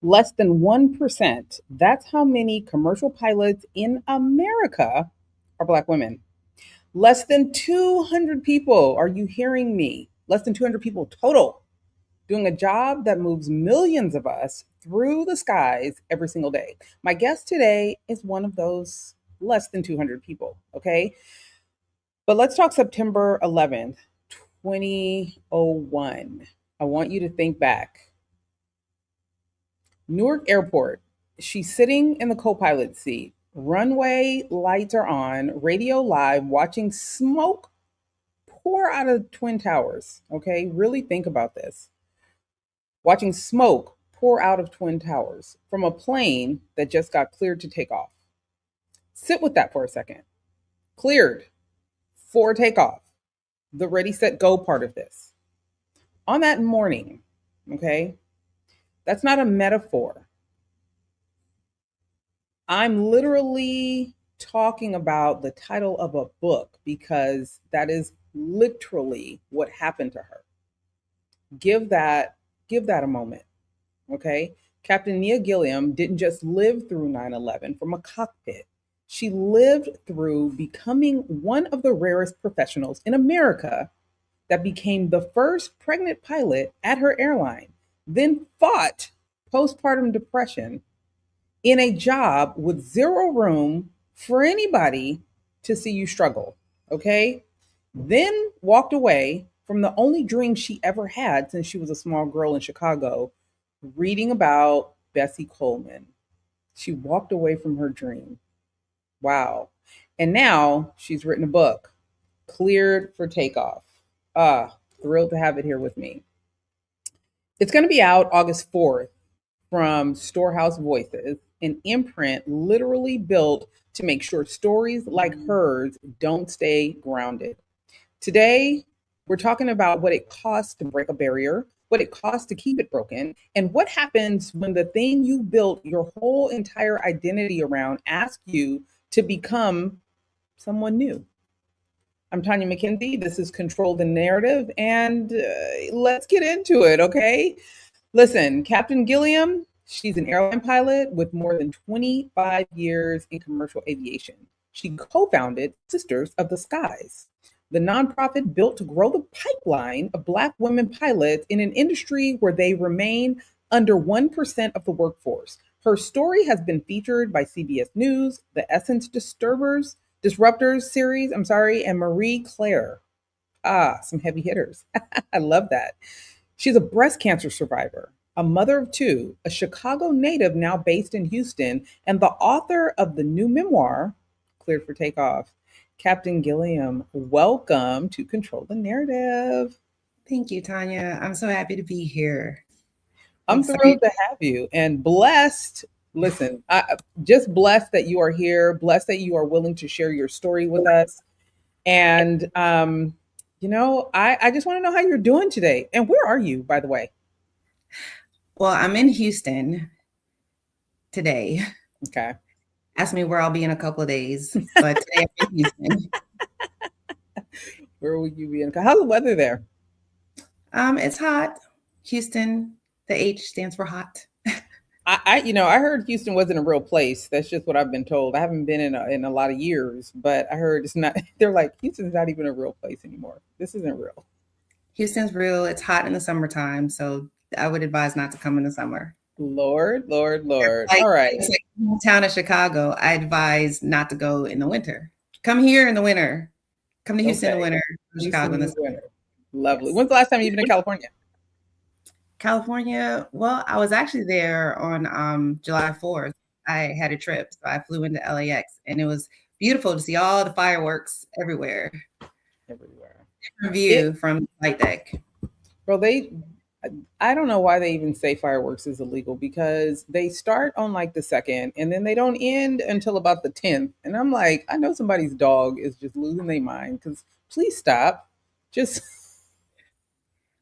Less than 1%. That's how many commercial pilots in America are Black women. Less than 200 people. Are you hearing me? Less than 200 people total doing a job that moves millions of us through the skies every single day. My guest today is one of those less than 200 people, okay? But let's talk September 11th, 2001. I want you to think back. Newark Airport. She's sitting in the co-pilot seat. Runway lights are on, radio live, watching smoke pour out of Twin Towers. Okay, really think about this. Watching smoke pour out of Twin Towers from a plane that just got cleared to take off. Sit with that for a second. Cleared for takeoff. The ready, set, go part of this. On that morning, okay, that's not a metaphor. I'm literally talking about the title of a book because that is literally what happened to her. Give that a moment, okay? Captain Nia Gilliam didn't just live through 9/11 from a cockpit. She lived through becoming one of the rarest professionals in America that became the first pregnant pilot at her airline, then fought postpartum depression in a job with zero room for anybody to see you struggle, okay? Then walked away from the only dream she ever had since she was a small girl in Chicago, reading about Bessie Coleman. She walked away from her dream. Wow. And now she's written a book, Cleared for Takeoff. Thrilled to have it here with me. It's going to be out August 4th from Storehouse Voices, an imprint literally built to make sure stories like hers don't stay grounded. Today, we're talking about what it costs to break a barrier, what it costs to keep it broken, and what happens when the thing you built your whole entire identity around asks you to become someone new. I'm Tonya McKenzie. This is Control the Narrative, and let's get into it, okay? Listen, Captain Gilliam, she's an airline pilot with more than 25 years in commercial aviation. She co-founded Sisters of the Skies, the nonprofit built to grow the pipeline of Black women pilots in an industry where they remain under 1% of the workforce. Her story has been featured by CBS News, the Essence Disruptors Series, and Marie Claire. Some heavy hitters. I love that. She's a breast cancer survivor, a mother of two, a Chicago native now based in Houston, and the author of the new memoir, Cleared for Takeoff. Captain Gilliam, welcome to Control the Narrative. Thank you, Tonya. I'm so happy to be here. I'm thrilled to have you and blessed. Listen, just blessed that you are here, blessed that you are willing to share your story with us. And, I just want to know how you're doing today. And where are you, by the way? Well, I'm in Houston today. Okay. Ask me where I'll be in a couple of days, but today I'm in Houston. Where will you be in? How's the weather there? It's hot. Houston, the H stands for hot. I heard Houston wasn't a real place. That's just what I've been told. I haven't been in a lot of years, but I heard it's not. They're like, Houston's not even a real place anymore. This isn't real. Houston's real. It's hot in the summertime, so I would advise not to come in the summer. Lord. All right. It's like town of Chicago. I advise not to go in the winter. Come here in the winter. Come to Houston in the winter. Chicago in the winter. Lovely. Yes. When's the last time you've been in California? California. Well, I was actually there on July 4th. I had a trip, so I flew into LAX, and it was beautiful to see all the fireworks everywhere. Different view from the flight deck. Well, I don't know why they even say fireworks is illegal, because they start on like the 2nd and then they don't end until about the 10th. And I'm like, I know somebody's dog is just losing their mind, because please stop.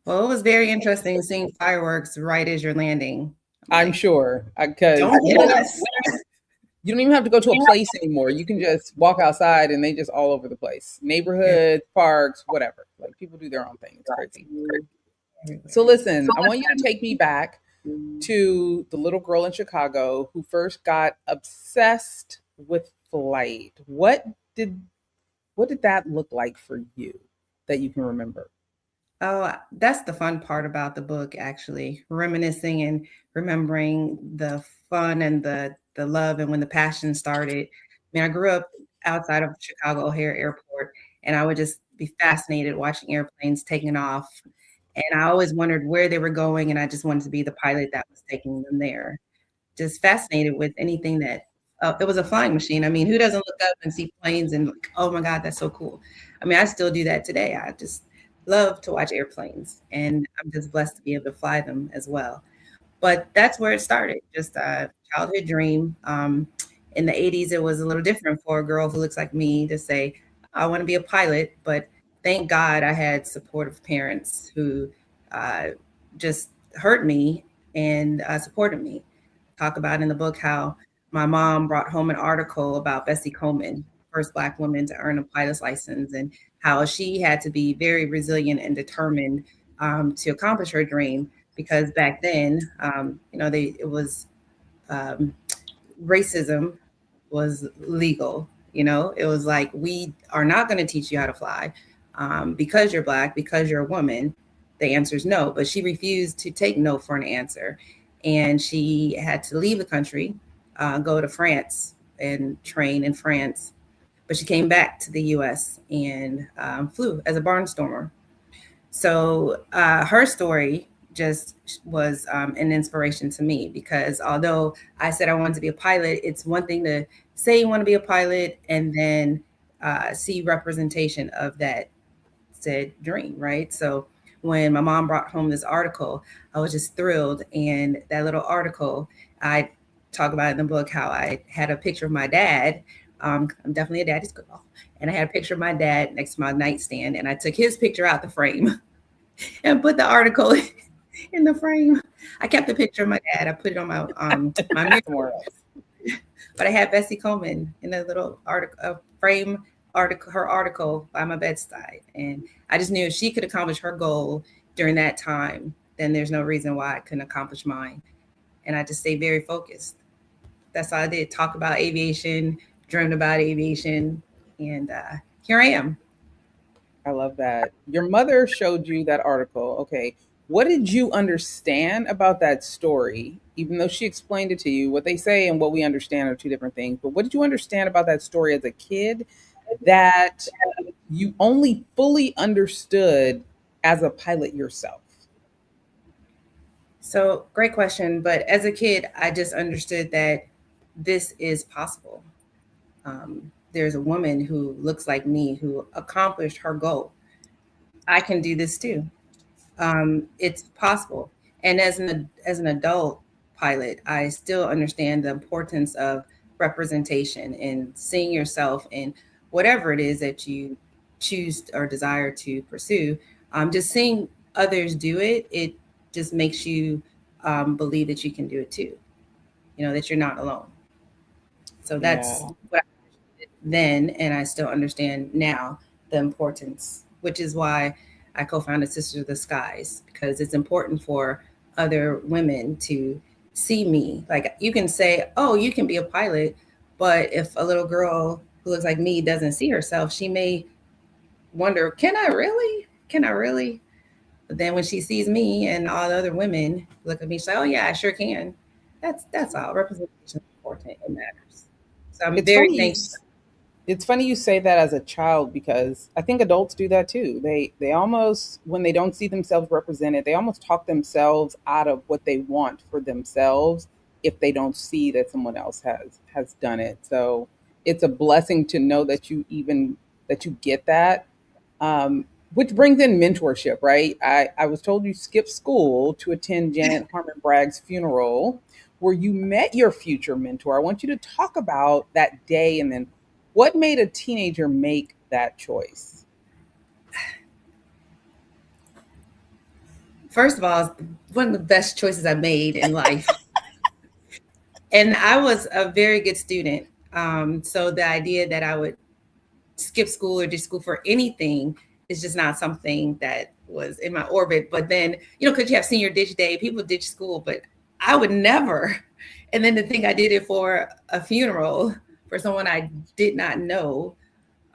Well, it was very interesting seeing fireworks right as you're landing. I'm sure, because you don't even have to go to a place anymore. You can just walk outside and they just all over the place. Neighborhoods, parks, whatever. Like, people do their own thing. It's crazy. So listen, I want you to take me back to the little girl in Chicago who first got obsessed with flight. What did that look like for you that you can remember? Oh, that's the fun part about the book, actually, reminiscing and remembering the fun and the love and when the passion started. I mean, I grew up outside of Chicago O'Hare Airport, and I would just be fascinated watching airplanes taking off. And I always wondered where they were going, and I just wanted to be the pilot that was taking them there. Just fascinated with anything that it was a flying machine. I mean, who doesn't look up and see planes and like, oh my God, that's so cool. I mean, I still do that today. I just love to watch airplanes, and I'm just blessed to be able to fly them as well. But that's where it started, just a childhood dream. In the 80s, it was a little different for a girl who looks like me to say, I want to be a pilot. But thank God I had supportive parents who uh, just heard me and supported me. Talk about in the book how my mom brought home an article about Bessie Coleman, first Black woman to earn a pilot's license, and how she had to be very resilient and determined to accomplish her dream because back then, it was um, racism was legal. It was like, we are not going to teach you how to fly because you're Black, because you're a woman. The answer is no, but she refused to take no for an answer. And she had to leave the country, go to France and train in France. But she came back to the US and flew as a barnstormer. So her story just was an inspiration to me because although I said I wanted to be a pilot, it's one thing to say you want to be a pilot and then see representation of that said dream, right? So when my mom brought home this article, I was just thrilled. And that little article, I talk about in the book how I had a picture of my dad. I'm definitely a daddy's girl. And I had a picture of my dad next to my nightstand, and I took his picture out the frame and put the article in the frame. I kept the picture of my dad. I put it on my mirror. But I had Bessie Coleman in a little article, frame article, her article by my bedside, and I just knew if she could accomplish her goal during that time, then there's no reason why I couldn't accomplish mine. And I just stayed very focused. That's all I did. Talk about aviation, dreamed about aviation, and here I am. I love that. Your mother showed you that article. Okay. What did you understand about that story? Even though she explained it to you, what they say and what we understand are two different things. But what did you understand about that story as a kid that you only fully understood as a pilot yourself? So great question. But as a kid, I just understood that this is possible. There's a woman who looks like me who accomplished her goal. I can do this too. It's possible. And as an adult pilot, I still understand the importance of representation and seeing yourself in whatever it is that you choose or desire to pursue. Just seeing others do it, it just makes you believe that you can do it too. That you're not alone. So that's Yeah. what I then, and I still understand now the importance, which is why I co-founded Sisters of the Skies, because it's important for other women to see me. Like you can say, oh, you can be a pilot, but if a little girl who looks like me doesn't see herself, she may wonder, can I really? Can I really? But then when she sees me and all the other women look at me, she's like, oh yeah, I sure can. That's all. Representation is important. It matters. So I'm It's very funny thankful. it's funny you say that as a child because I think adults do that too. They almost when they don't see themselves represented, they almost talk themselves out of what they want for themselves if they don't see that someone else has done it. So it's a blessing to know that you get that. Which brings in mentorship, right? I was told you skipped school to attend Janet Harmon Bragg's funeral where you met your future mentor. I want you to talk about that day and then what made a teenager make that choice? First of all, it's one of the best choices I made in life. And I was a very good student. So the idea that I would skip school or ditch school for anything is just not something that was in my orbit. But then, because you have senior ditch day, people ditch school, but I would never. And then to think I did it for a funeral for someone I did not know.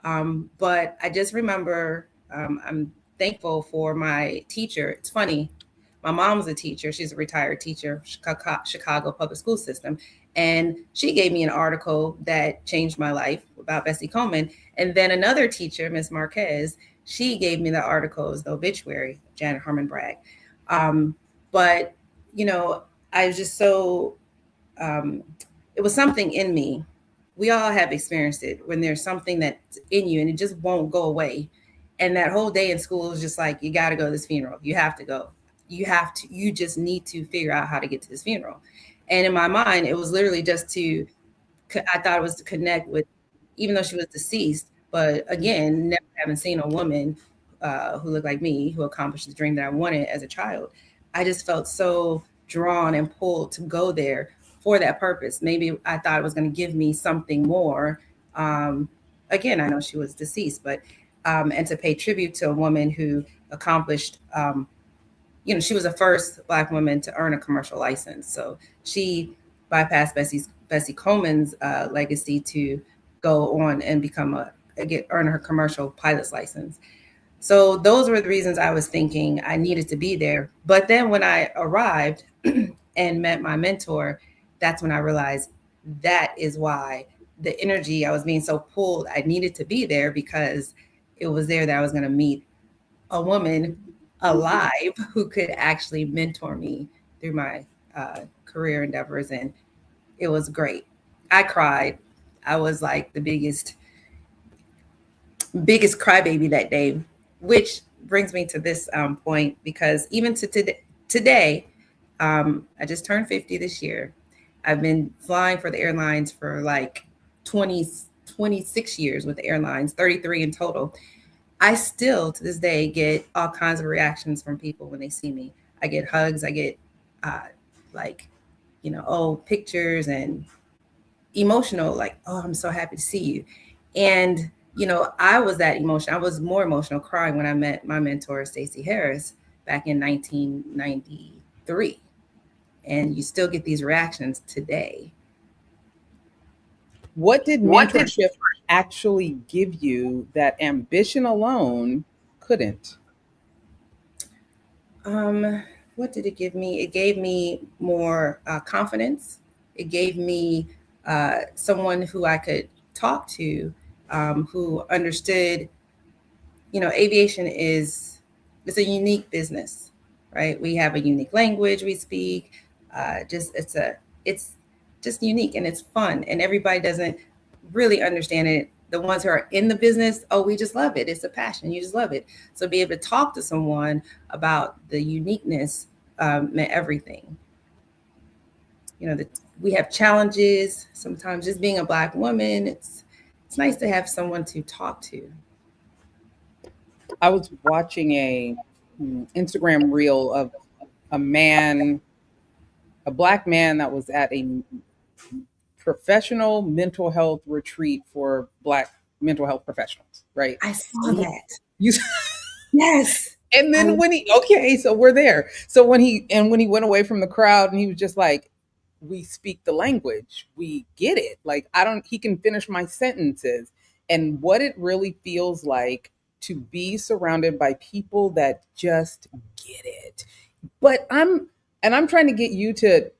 But I just remember I'm thankful for my teacher. It's funny. My mom's a teacher. She's a retired teacher, Chicago public school system. And she gave me an article that changed my life about Bessie Coleman. And then another teacher, Miss Marquez, she gave me the articles, the obituary, Janet Harmon Bragg. But, you know, I was just so, it was something in me. We all have experienced it when there's something that's in you and it just won't go away. And that whole day in school was just like, you got to go to this funeral. You have to go. You just need to figure out how to get to this funeral. And in my mind, it was literally just I thought it was to connect with, even though she was deceased, but again, never having seen a woman who looked like me, who accomplished the dream that I wanted as a child. I just felt so drawn and pulled to go there for that purpose. Maybe I thought it was going to give me something more. Again, I know she was deceased, but and to pay tribute to a woman who accomplished, she was the first Black woman to earn a commercial license. So she bypassed Bessie Coleman's legacy to go on and earn her commercial pilot's license. So those were the reasons I was thinking I needed to be there. But then when I arrived and met my mentor, that's when I realized that is why the energy, I was being so pulled, I needed to be there because it was there that I was going to meet a woman alive who could actually mentor me through my career endeavors. And it was great. I cried. I was like the biggest crybaby that day, which brings me to this point, because even to today, I just turned 50 this year. I've been flying for the airlines for like 26 years with the airlines, 33 in total. I still, to this day, get all kinds of reactions from people when they see me. I get hugs. I get pictures and emotional, like, oh, I'm so happy to see you. And, I was that emotional. I was more emotional crying when I met my mentor, Stacey Harris, back in 1993. And you still get these reactions today. What did mentorship actually give you that ambition alone couldn't? What did it give me? It gave me more confidence. It gave me someone who I could talk to, who understood, aviation it's a unique business, right? We have a unique language we speak. It's just unique and it's fun, and everybody doesn't really understand it. The ones who are in the business, oh, we just love it. It's a passion. You just love it. So be able to talk to someone about the uniqueness meant everything. We have challenges sometimes. Just being a Black woman, it's nice to have someone to talk to. I was watching a Instagram reel of a Black man that was at a professional mental health retreat for Black mental health professionals, right? I saw that. You, yes. And then so we're there. So when he went away from the crowd, and he was just like, we speak the language. We get it. Like, he can finish my sentences. And what it really feels like to be surrounded by people that just get it. But I'm trying to get you to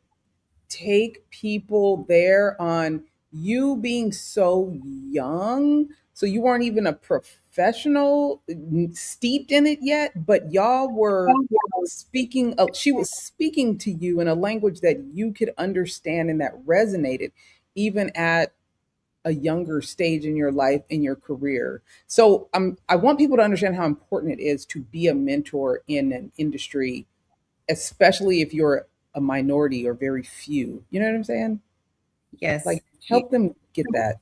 take people there on you being so young. So you weren't even a professional steeped in it yet, but y'all were speaking. She was speaking to you in a language that you could understand and that resonated, even at a younger stage in your life, in your career. So I want people to understand how important it is to be a mentor in an industry, especially if you're a minority or very few. You know what I'm saying? Yes. Like, help them get that.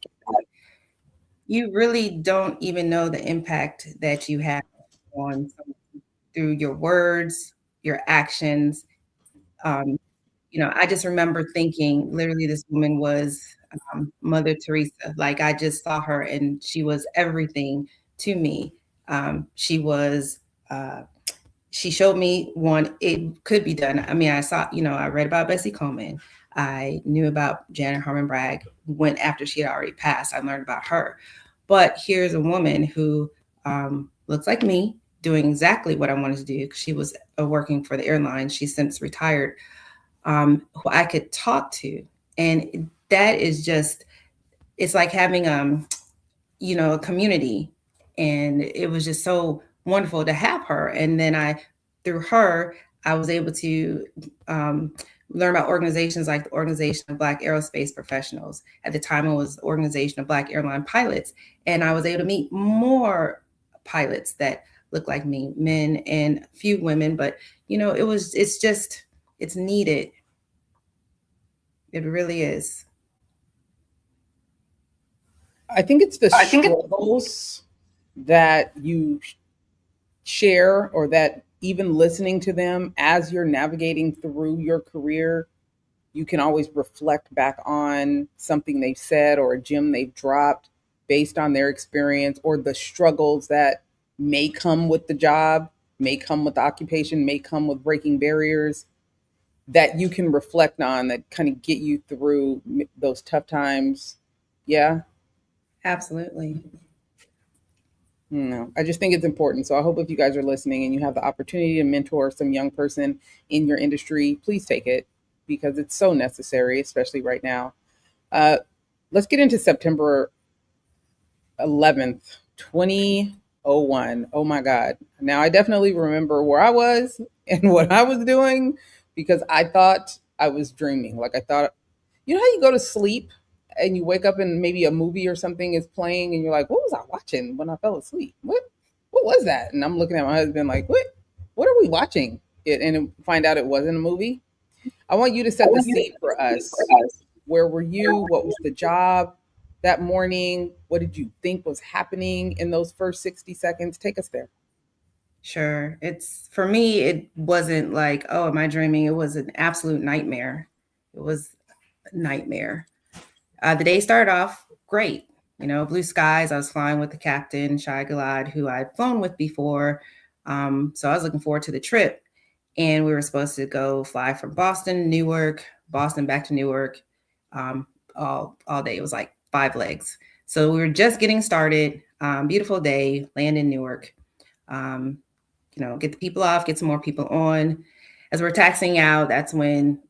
You really don't even know the impact that you have on someone through your words, your actions. I just remember thinking, literally, this woman was Mother Teresa. Like, I just saw her, and she was everything to me. She was she showed me one, it could be done. I mean, I saw, I read about Bessie Coleman. I knew about Janet Harmon Bragg when after she had already passed. I learned about her. But here's a woman who looks like me, doing exactly what I wanted to do. She was working for the airline. She's since retired, who I could talk to. And that is just, it's like having, a community. And it was just so wonderful to have her. And then through her, I was able to learn about organizations like the Organization of Black Aerospace Professionals. At the time, it was the Organization of Black Airline Pilots. And I was able to meet more pilots that look like me, men and a few women. But, it's needed. It really is. I think it's the struggles that you share, or that even listening to them as you're navigating through your career, you can always reflect back on something they've said or a gem they've dropped based on their experience, or the struggles that may come with the job, may come with the occupation, may come with breaking barriers, that you can reflect on, that kind of get you through those tough times. Yeah. Absolutely. No, I just think it's important. So I hope if you guys are listening and you have the opportunity to mentor some young person in your industry, please take it, because it's so necessary, especially right now. Uh, let's get into September 11th, 2001. Oh my God. Now I definitely remember where I was and what I was doing, because I thought I was dreaming. Like, I thought, you know how you go to sleep and you wake up and maybe a movie or something is playing and you're like, what was I watching when I fell asleep? What was that? And I'm looking at my husband like, what are we watching? And find out it wasn't a movie. I want you to set the scene for us. Where were you? What was the job that morning? What did you think was happening in those first 60 seconds? Take us there. Sure. For me, it wasn't like, oh, am I dreaming? It was an absolute nightmare. It was a nightmare. The day started off great. Blue skies. I was flying with the captain, Shai Gilad, who I'd flown with before. So I was looking forward to the trip. And we were supposed to go fly from Boston, Newark, Boston back to Newark, all day. It was like 5 legs. So we were just getting started. Beautiful day, land in Newark. Get the people off, get some more people on. As we're taxiing out, that's when,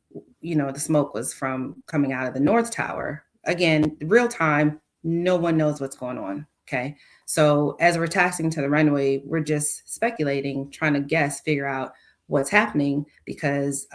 the smoke was from coming out of the North Tower. Again, real time, no one knows what's going on. Okay. So as we're taxiing to the runway, we're just speculating, trying to guess, figure out what's happening, because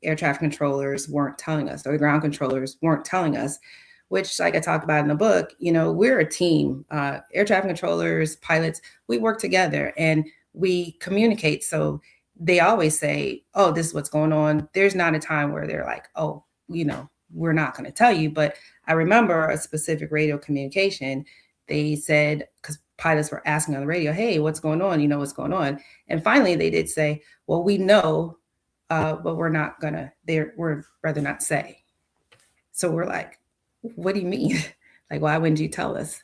air traffic controllers weren't telling us, or the ground controllers weren't telling us, which, like I talked about in the book, we're a team. Air traffic controllers, pilots, we work together and we communicate. So they always say, oh, this is what's going on. There's not a time where they're like, oh, we're not going to tell you. But I remember a specific radio communication. They said, because pilots were asking on the radio, hey, what's going on? What's going on? And finally, they did say, well, we know, but we're not going to, we're rather not say. So we're like, what do you mean? Like, why wouldn't you tell us?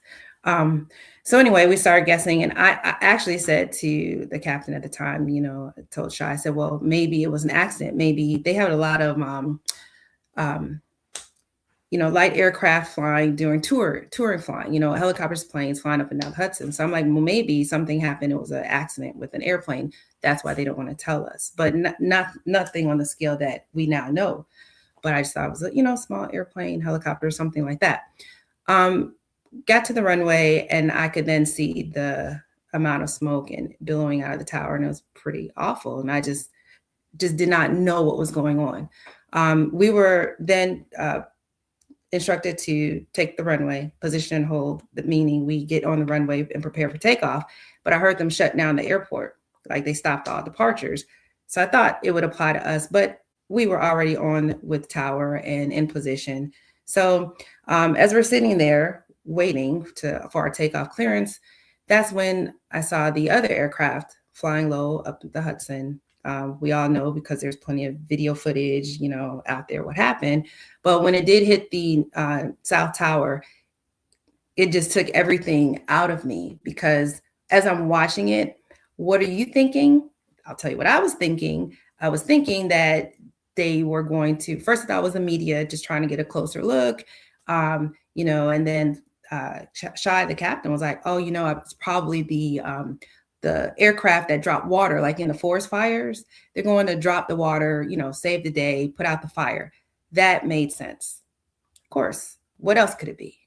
So anyway, we started guessing, and I actually said to the captain at the time, I told Shai, I said, well, maybe it was an accident. Maybe they had a lot of, light aircraft flying during touring flying, helicopters, planes flying up and down the Hudson. So I'm like, well, maybe something happened. It was an accident with an airplane. That's why they don't want to tell us, but nothing on the scale that we now know. But I just thought it was a, small airplane, helicopter, something like that. Got to the runway, and I could then see the amount of smoke and billowing out of the tower, and it was pretty awful. And I just did not know what was going on. We were then instructed to take the runway, position and hold, meaning we get on the runway and prepare for takeoff. But I heard them shut down the airport, like they stopped all departures. So I thought it would apply to us, but we were already on with tower and in position. So as we're sitting there waiting for our takeoff clearance, that's when I saw the other aircraft flying low up the Hudson. We all know, because there's plenty of video footage, out there, what happened. But when it did hit the South Tower, it just took everything out of me, because as I'm watching it, what are you thinking? I'll tell you what I was thinking. I was thinking that they were going to, first I thought it was the media just trying to get a closer look, you know, and then Shy, the captain, was like, oh, you know, it's probably the aircraft that dropped water, like in the forest fires. They're going to drop the water, you know, save the day, put out the fire. That made sense. Of course, what else could it be?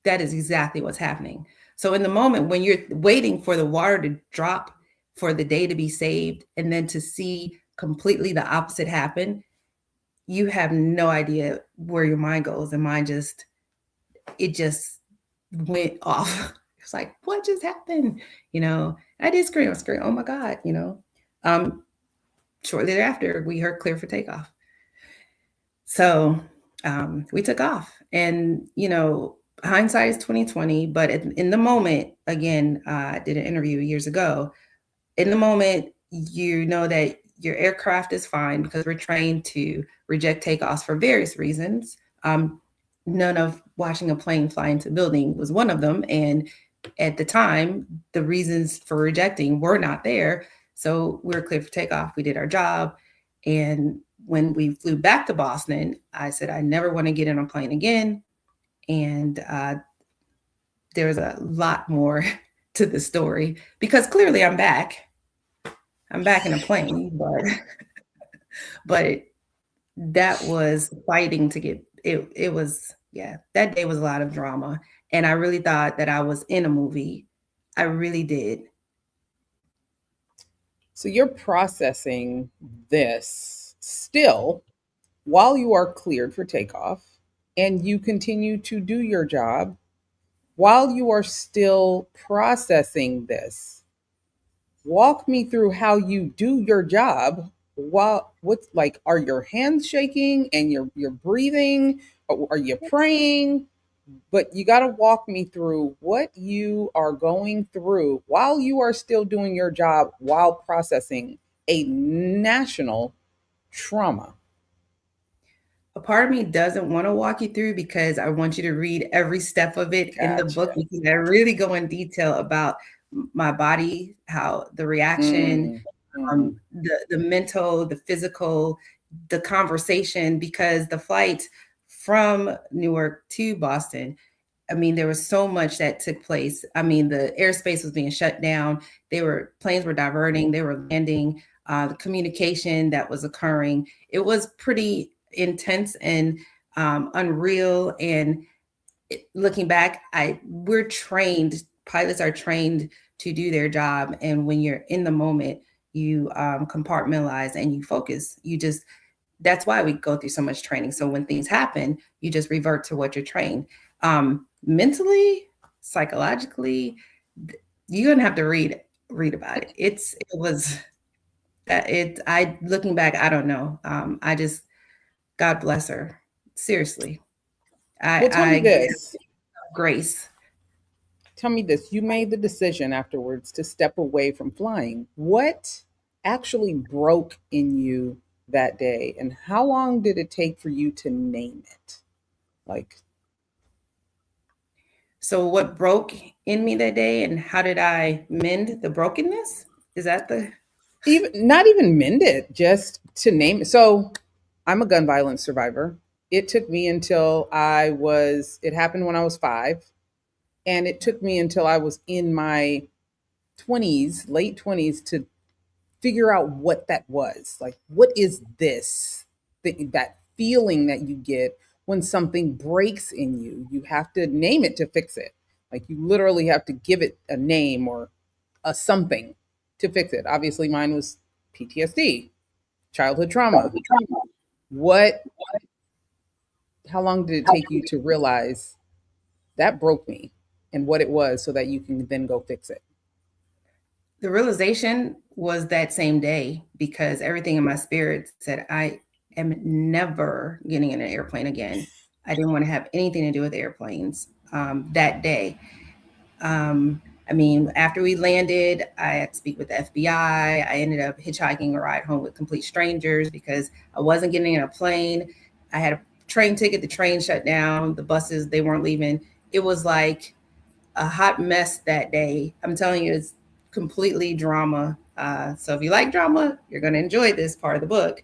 That is exactly what's happening. So in the moment when you're waiting for the water to drop, for the day to be saved, and then to see completely the opposite happen, you have no idea where your mind goes. And mine just, it just went off. It's like, what just happened? You know, I did scream, oh my God, you know. Shortly thereafter, we heard clear for takeoff. So we took off, and, you know, hindsight is 2020, but in the moment, again, I did an interview years ago. In the moment, you know that your aircraft is fine because we're trained to reject takeoffs for various reasons. None of watching a plane fly into a building was one of them. And at the time, the reasons for rejecting were not there. So we were cleared for takeoff. We did our job. And when we flew back to Boston, I said, I never want to get in a plane again. And there's a lot more to the story, because clearly I'm back. I'm back in a plane, but that was fighting to get it. It was, yeah, that day was a lot of drama. And I really thought that I was in a movie. I really did. So you're processing this still while you are cleared for takeoff, and you continue to do your job while you are still processing this. Walk me through how you do your job. While what's like, are your hands shaking and you're breathing? Or are you praying? But you got to walk me through what you are going through while you are still doing your job, while processing a national trauma. A part of me doesn't want to walk you through because I want you to read every step of it in the book, because I really go in detail about my body, how the reaction, the mental, the physical, the conversation, because the flight from Newark to Boston, I mean, there was so much that took place. I mean, the airspace was being shut down. Planes were diverting, they were landing, the communication that was occurring. It was pretty intense and unreal. And looking back, we're trained, pilots are trained to do their job. And when you're in the moment, you compartmentalize and you focus. That's why we go through so much training. So when things happen, you just revert to what you're trained. Mentally, psychologically, you're gonna have to read about it. Looking back, I don't know. God bless her. Seriously. Tell me this. Grace. Tell me this. You made the decision afterwards to step away from flying. What actually broke in you that day? And how long did it take for you to name it? So what broke in me that day, and how did I mend the brokenness? Is that not even mend it, just to name it. So I'm a gun violence survivor. It took me until it happened when I was 5. And it took me until I was in my 20s, late 20s, to figure out what that was. Like, what is this? That feeling that you get when something breaks in you. You have to name it to fix it. Like, you literally have to give it a name or a something to fix it. Obviously, mine was PTSD, childhood trauma. How long did it take you to realize that broke me and what it was, so that you can then go fix it? The realization was that same day, because everything in my spirit said, I am never getting in an airplane again. I didn't want to have anything to do with airplanes that day. I mean, after we landed, I had to speak with the FBI. I ended up hitchhiking a ride home with complete strangers because I wasn't getting in a plane. I had a train ticket. The train shut down. The buses, they weren't leaving. It was like a hot mess that day. I'm telling you, completely drama. So if you like drama, you're going to enjoy this part of the book.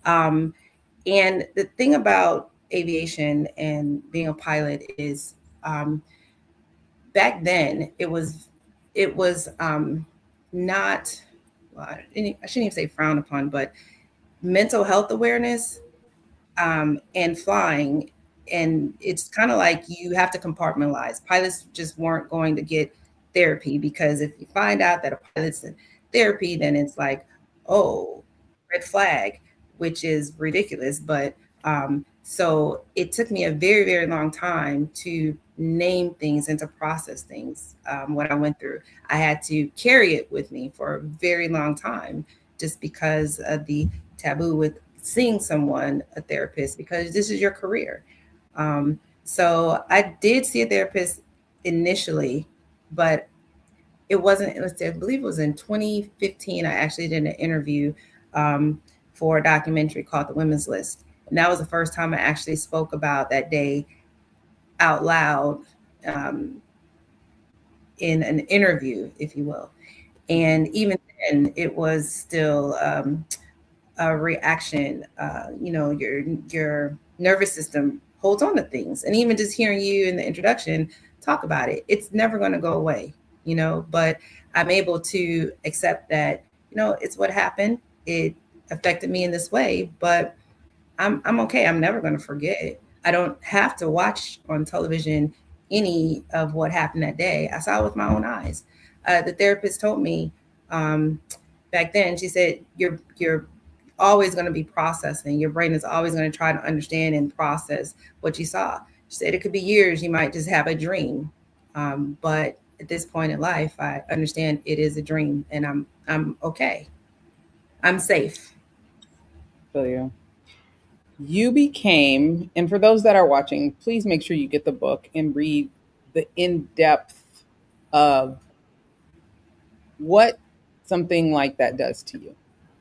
And the thing about aviation and being a pilot is, back then it was not, well, I shouldn't even say frowned upon, but mental health awareness, and flying. And it's kind of like you have to compartmentalize. Pilots just weren't going to get therapy, because if you find out that a pilot's in therapy, then it's like, oh, red flag, which is ridiculous. But so it took me a very, very long time to name things and to process things. What I went through, I had to carry it with me for a very long time, just because of the taboo with seeing someone, a therapist, because this is your career. So I did see a therapist initially, but it wasn't, I believe it was in 2015. I actually did an interview, for a documentary called The Women's List. And that was the first time I actually spoke about that day out loud, um, in an interview, if you will. And even then, it was still, a reaction. Your nervous system holds on to things, and even just hearing you in the introduction talk about it, it's never going to go away. But I'm able to accept that. It's what happened. It affected me in this way, but I'm okay. I'm never going to forget it. I don't have to watch on television any of what happened that day. I saw it with my own eyes. The therapist told me, um, back then. She said, "You're always going to be processing. Your brain is always going to try to understand and process what you saw." She said it could be years. You might just have a dream, but at this point in life, I understand it is a dream, and I'm okay. I'm safe. Feel you. You became, and for those that are watching, please make sure you get the book and read the in depth of what something like that does to you.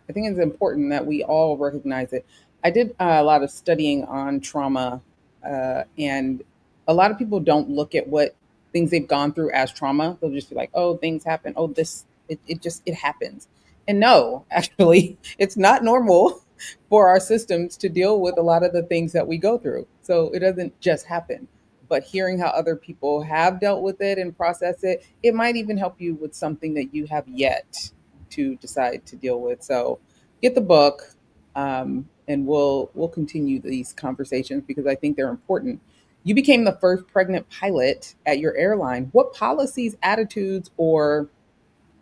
I think it's important that we all recognize it. I did a lot of studying on trauma, and a lot of people don't look at what things they've gone through as trauma. They'll just be like, "Oh, things happen. Oh, this it happens." And no, actually, it's not normal for our systems to deal with a lot of the things that we go through. So it doesn't just happen. But hearing how other people have dealt with it and process it, it might even help you with something that you have yet to decide to deal with. So get the book, and we'll continue these conversations because I think they're important. You became the first pregnant pilot at your airline. What policies, attitudes, or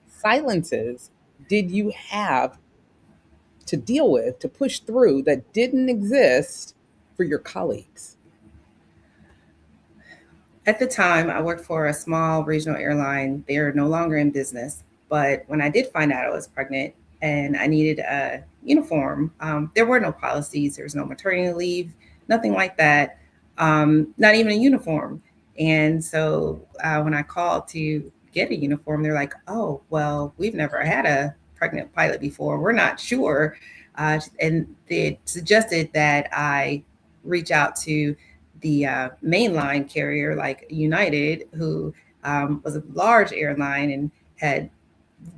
silences did you have to deal with, to push through, that didn't exist for your colleagues? At the time, I worked for a small regional airline. They're no longer in business. But when I did find out I was pregnant and I needed a uniform, there were no policies. There was no maternity leave, nothing like that, not even a uniform. And so when I called to get a uniform, they're like, "Oh, well, we've never had a pregnant pilot before. We're not sure." And they suggested that I reach out to the mainline carrier like United, who was a large airline and had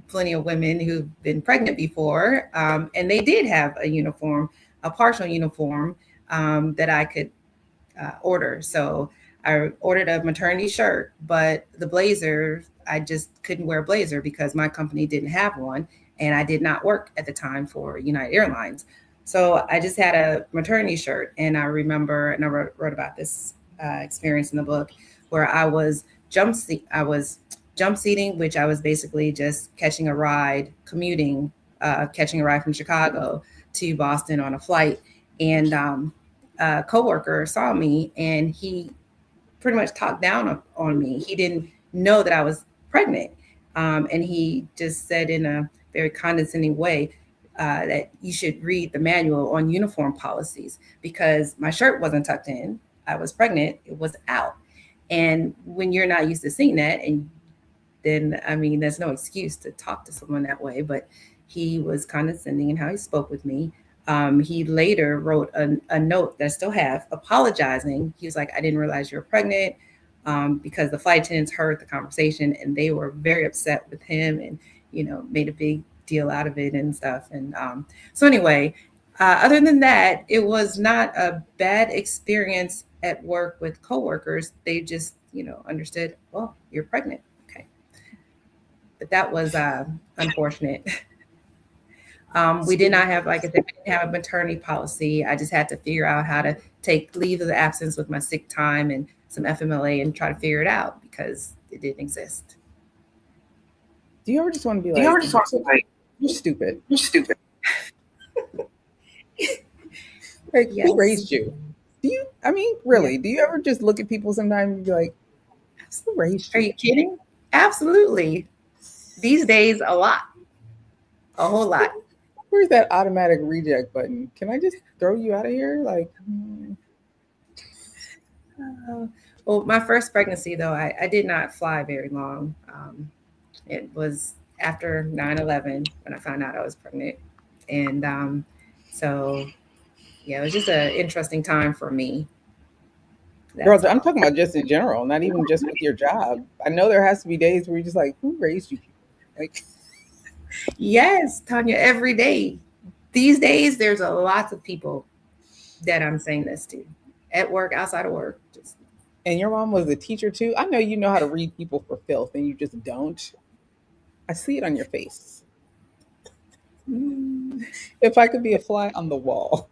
plenty of women who've been pregnant before. And they did have a uniform, a partial uniform, that I could order. So I ordered a maternity shirt, but the blazer, I just couldn't wear a blazer because my company didn't have one. And I did not work at the time for United Airlines. So I just had a maternity shirt. And I remember, and I wrote about this experience in the book, where I was jump seating, which I was basically just catching a ride, commuting, catching a ride from Chicago to Boston on a flight. And a coworker saw me and he pretty much talked down on me. He didn't know that I was pregnant. And he just said in a very condescending way that you should read the manual on uniform policies, because my shirt wasn't tucked in. I was pregnant, it was out. And when you're not used to seeing that, and then, I mean, there's no excuse to talk to someone that way. But he was condescending in how he spoke with me. He later wrote a note that I still have, apologizing. He was like, "I didn't realize you were pregnant. because the flight attendants heard the conversation and they were very upset with him and, made a big deal out of it and stuff. And so anyway, other than that, it was not a bad experience at work with coworkers. They just, understood, well, you're pregnant. Okay. But that was unfortunate. We did not have, like I said, we didn't have a maternity policy. I just had to figure out how to take leave of the absence with my sick time and some FMLA and try to figure it out because it didn't exist. Do you ever just want to be Do you like, ever just want to be like, you're stupid? you're stupid? Like, Yes. who raised you? Really, do you ever just look at people sometimes and be like, who raised Are you? you kidding? Absolutely. These days, a lot, a whole lot. Where's that automatic reject button? Can I just throw you out of here? Like, Well, my first pregnancy, though, I did not fly very long. It was after 9/11 when I found out I was pregnant. And so, yeah, it was just an interesting time for me. girl, That's I'm all. talking about just in general, not even just with your job. I know there has to be days where you're just like, who raised you? Like, Yes, Tanya, every day. These days, there's a lots of people that I'm saying this to at work, outside of work. Just, and your mom was a teacher too. I know you know how to read people for filth, and you just don't. I see it on your face. mm, If I could be a fly on the wall,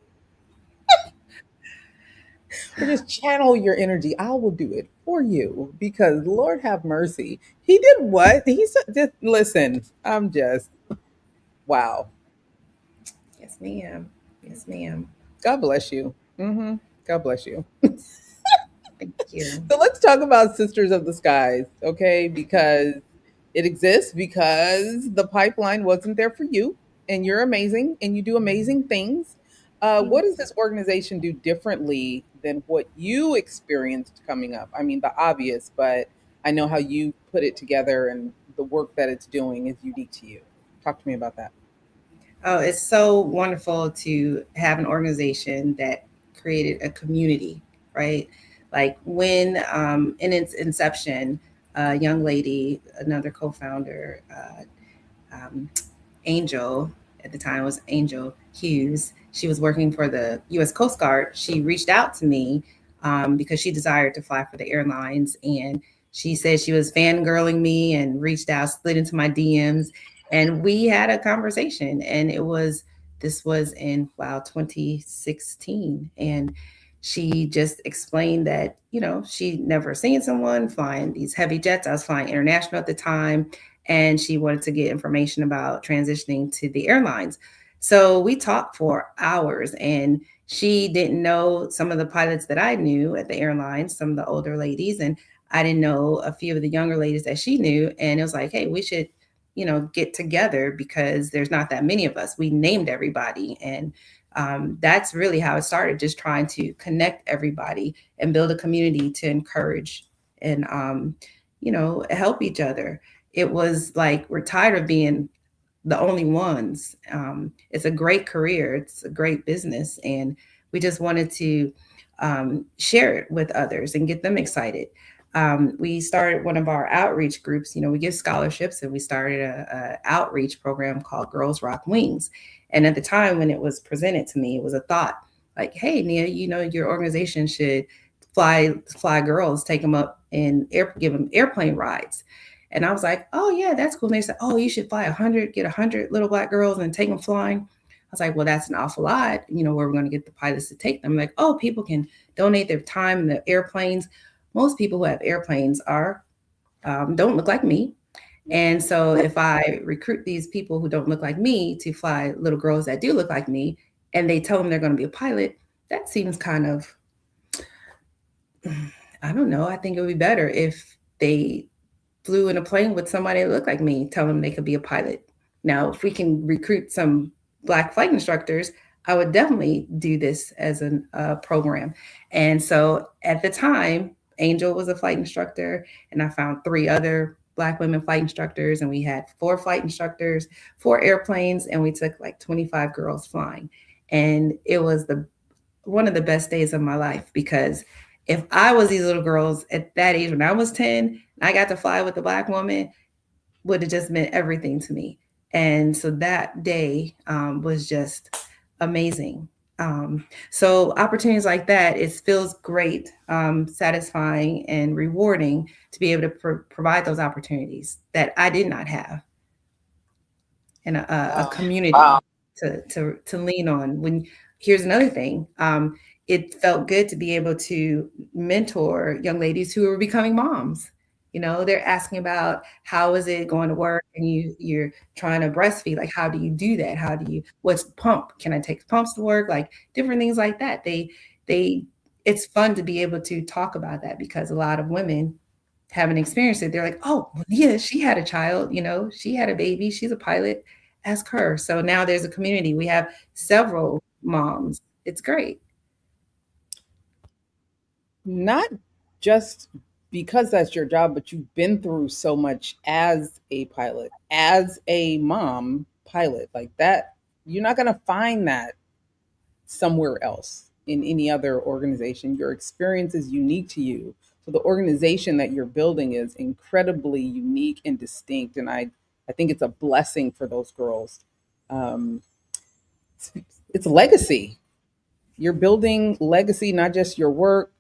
or just channel your energy, I will do it for you because Lord have mercy. He did what? He said, just listen, I'm just, wow. yes, ma'am. Yes, ma'am. God bless you. God bless you. Thank you. So let's talk about Sisters of the Skies, okay? Because it exists because the pipeline wasn't there for you, and you're amazing, and you do amazing things. What does this organization do differently than what you experienced coming up? I mean, the obvious, but I know how you put it together, and the work that it's doing is unique to you. Talk to me about that. Oh, it's so wonderful to have an organization that created a community, right? Like when in its inception, a young lady, another co-founder, um, Angel, at the time was Angel Hughes. She was working for the U.S. Coast Guard. She reached out to me because she desired to fly for the airlines, and she said she was fangirling me and reached out, slid into my DMs, and we had a conversation. And this was in 2016, and she just explained that she'd never seen someone flying these heavy jets. I was flying international at the time, and she wanted to get information about transitioning to the airlines. So we talked for hours, and she didn't know some of the pilots that I knew at the airlines, some of the older ladies, and I didn't know a few of the younger ladies that she knew. And it was like, hey, we should, get together because there's not that many of us. We named everybody. And that's really how it started, just trying to connect everybody and build a community to encourage and, help each other. It was like we're tired of being the only ones. It's a great career, it's a great business, and we just wanted to share it with others and get them excited. We started one of our outreach groups. We give scholarships, and we started a outreach program called Girls Rock Wings. And at the time when it was presented to me, it was a thought like, "Hey, Nia, your organization should fly girls, take them up and give them airplane rides." And I was like, "Oh yeah, that's cool." And they said, "Oh, you should fly 100, get 100 little black girls and take them flying." I was like, "Well, that's an awful lot. Where we're going to get the pilots to take them?" Like, "Oh, people can donate their time in the airplanes." Most people who have airplanes are don't look like me. And so if I recruit these people who don't look like me to fly little girls that do look like me, and they tell them they're going to be a pilot, that seems kind of, I don't know. I think it would be better if they flew in a plane with somebody that looked like me, tell them they could be a pilot. Now, if we can recruit some Black flight instructors, I would definitely do this as a program. And so at the time, Angel was a flight instructor, and I found three other Black women flight instructors, and we had four flight instructors, four airplanes, and we took like 25 girls flying. And it was the one of the best days of my life because if I was these little girls at that age when I was 10, and I got to fly with a Black woman, would have just meant everything to me. And so that day was just amazing. So opportunities like that, it feels great, satisfying, and rewarding to be able to provide those opportunities that I did not have, and a community to lean on. When here's another thing, it felt good to be able to mentor young ladies who are becoming moms. You know, they're asking about how is it going to work, and you're trying to breastfeed. Like, how do you do that? How do you? What's the pump? Can I take the pumps to work? Like different things like that. They. It's fun to be able to talk about that because a lot of women haven't experienced it. They're like, oh, well, yeah, she had a child, you know, she had a baby, she's a pilot, ask her. So now there's a community. We have several moms. It's great. Not just because that's your job, but you've been through so much as a pilot, as a mom pilot, like that. You're not going to find that somewhere else in any other organization. Your experience is unique to you. So the organization that you're building is incredibly unique and distinct. And I think it's a blessing for those girls. Um, it's legacy. You're building legacy, not just your work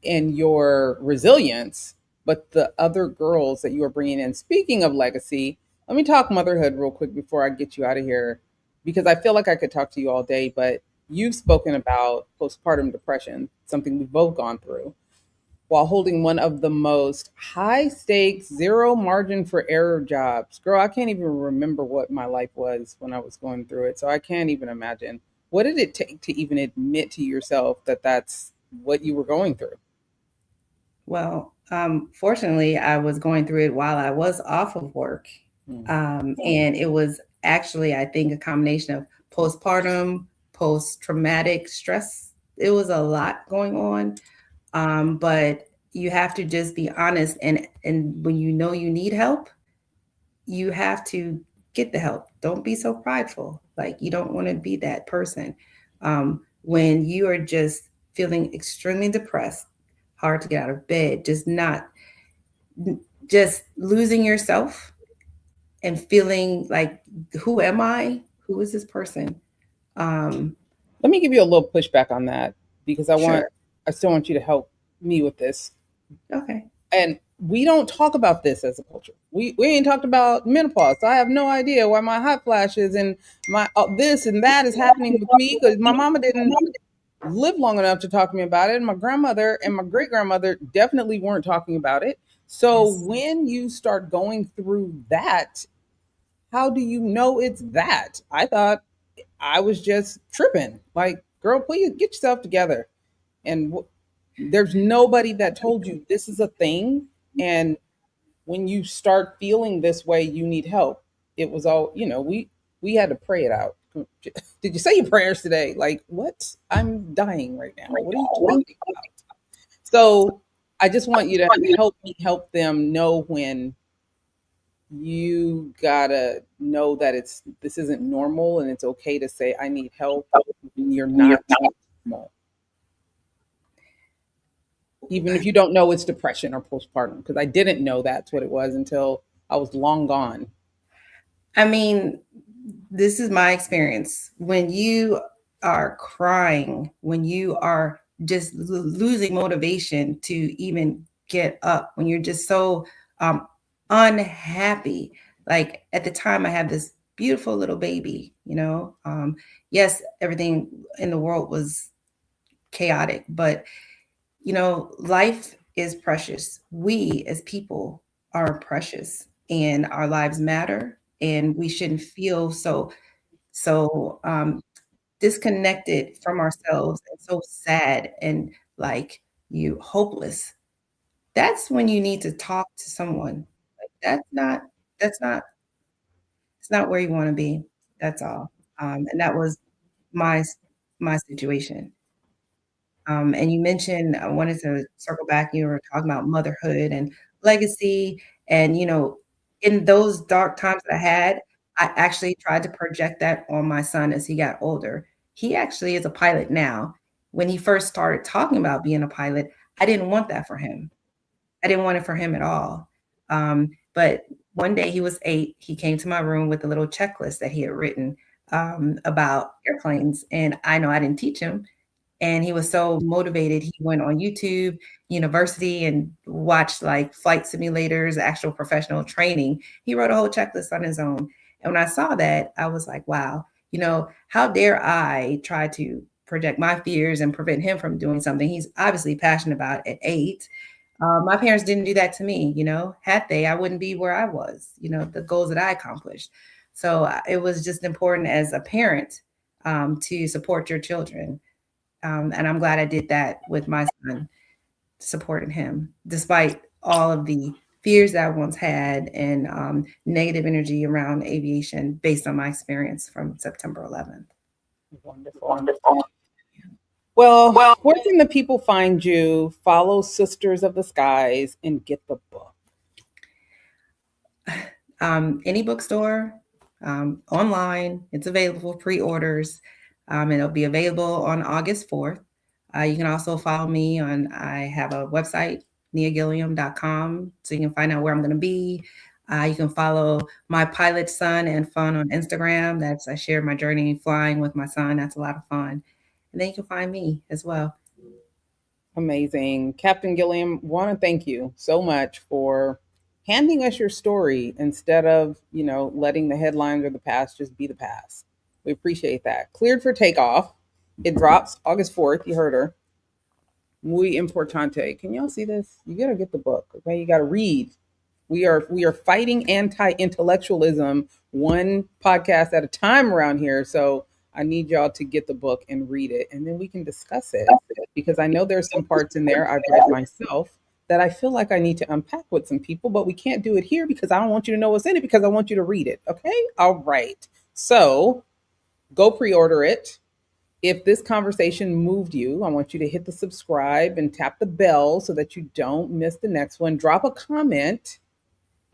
and your resilience, but the other girls that you are bringing in. Speaking of legacy, let me talk motherhood real quick before I get you out of here, because I feel like I could talk to you all day, but you've spoken about postpartum depression, something we've both gone through, while holding one of the most high stakes, zero margin for error jobs. Girl, I can't even remember what my life was when I was going through it. So I can't even imagine. What did it take to even admit to yourself that that's what you were going through? Well, fortunately, I was going through it while I was off of work. Mm. And it was actually, I think, a combination of postpartum, post traumatic stress. It was a lot going on. But you have to just be honest. And when you know you need help, you have to get the help. Don't be so prideful. Like, you don't want to be that person. When you are just feeling extremely depressed, hard to get out of bed, just losing yourself and feeling like, who am I? Who is this person? Um, Let me give you a little pushback on that, because sure. I still want you to help me with this. Okay. And we don't talk about this as a culture. We ain't talked about menopause. So I have no idea why my hot flashes and my this and that is happening with me, because my mama didn't live long enough to talk to me about it. And my grandmother and my great grandmother definitely weren't talking about it. So Yes. when you start going through that, how do you know it's that? I thought I was just tripping. Like, girl, please get yourself together. And there's nobody that told you this is a thing. And when you start feeling this way, you need help. It was all, we had to pray it out. Did you say your prayers today? Like, what? I'm dying right now. What are you talking about? So I just want you to help me help them know when you gotta know that this isn't normal, and it's okay to say I need help when you're not normal, even if you don't know it's depression or postpartum, because I didn't know that's what it was until I was long gone. I mean, this is my experience. When you are crying, when you are just losing motivation to even get up, when you're just so um, unhappy. Like, at the time, I had this beautiful little baby, you know. Yes, everything in the world was chaotic, but you know, life is precious. We as people are precious, and our lives matter, and we shouldn't feel so disconnected from ourselves and so sad and like you hopeless. That's when you need to talk to someone. Like, that's not it's not where you want to be. That's all. And that was my my situation. And you mentioned, I wanted to circle back, you were talking about motherhood and legacy. And, you know, in those dark times that I had, I actually tried to project that on my son as he got older. He actually is a pilot now. when he first started talking about being a pilot, I didn't want that for him. I didn't want it for him at all. But one day he was 8. He came to my room with a little checklist that he had written about airplanes. And I know I didn't teach him. And he was so motivated. He went on YouTube University and watched like flight simulators, actual professional training. He wrote a whole checklist on his own. And when I saw that, I was like, wow, how dare I try to project my fears and prevent him from doing something he's obviously passionate about at 8. My parents didn't do that to me, had they, I wouldn't be where I was, the goals that I accomplished. So it was just important as a parent to support your children. And I'm glad I did that with my son, supporting him, despite all of the fears that I once had and negative energy around aviation based on my experience from September 11th. Wonderful. Well, where can the people find you? Follow Sisters of the Skies and get the book. Any bookstore, online. It's available, pre-orders, and it'll be available on August 4th. You can also follow me I have a website, niagilliam.com, so you can find out where I'm going to be. You can follow my pilot son and fun on Instagram. I share my journey flying with my son. That's a lot of fun. And then you can find me as well. Amazing. Captain Gilliam, want to thank you so much for handing us your story instead of, letting the headlines or the past just be the past. We appreciate that. Cleared for takeoff. It drops August 4th. You heard her. Muy importante. Can y'all see this? You got to get the book. Okay. You got to read. We are fighting anti-intellectualism one podcast at a time around here. So I need y'all to get the book and read it, and then we can discuss it, because I know there's some parts in there I've read myself that I feel like I need to unpack with some people, but we can't do it here because I don't want you to know what's in it, because I want you to read it. Okay? All right. So go pre-order it. If this conversation moved you, I want you to hit the subscribe and tap the bell so that you don't miss the next one. Drop a comment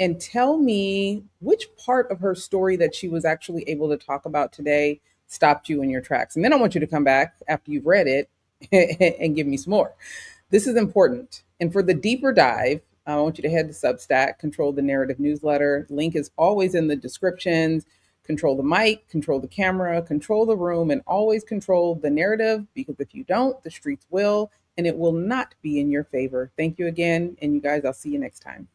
and tell me which part of her story that she was actually able to talk about today stopped you in your tracks. And then I want you to come back after you've read it and give me some more. This is important. And for the deeper dive, I want you to head to Substack, Control the Narrative newsletter. Link is always in the descriptions. Control the mic, control the camera, control the room, and always control the narrative, because if you don't, the streets will, and it will not be in your favor. Thank you again. And you guys, I'll see you next time.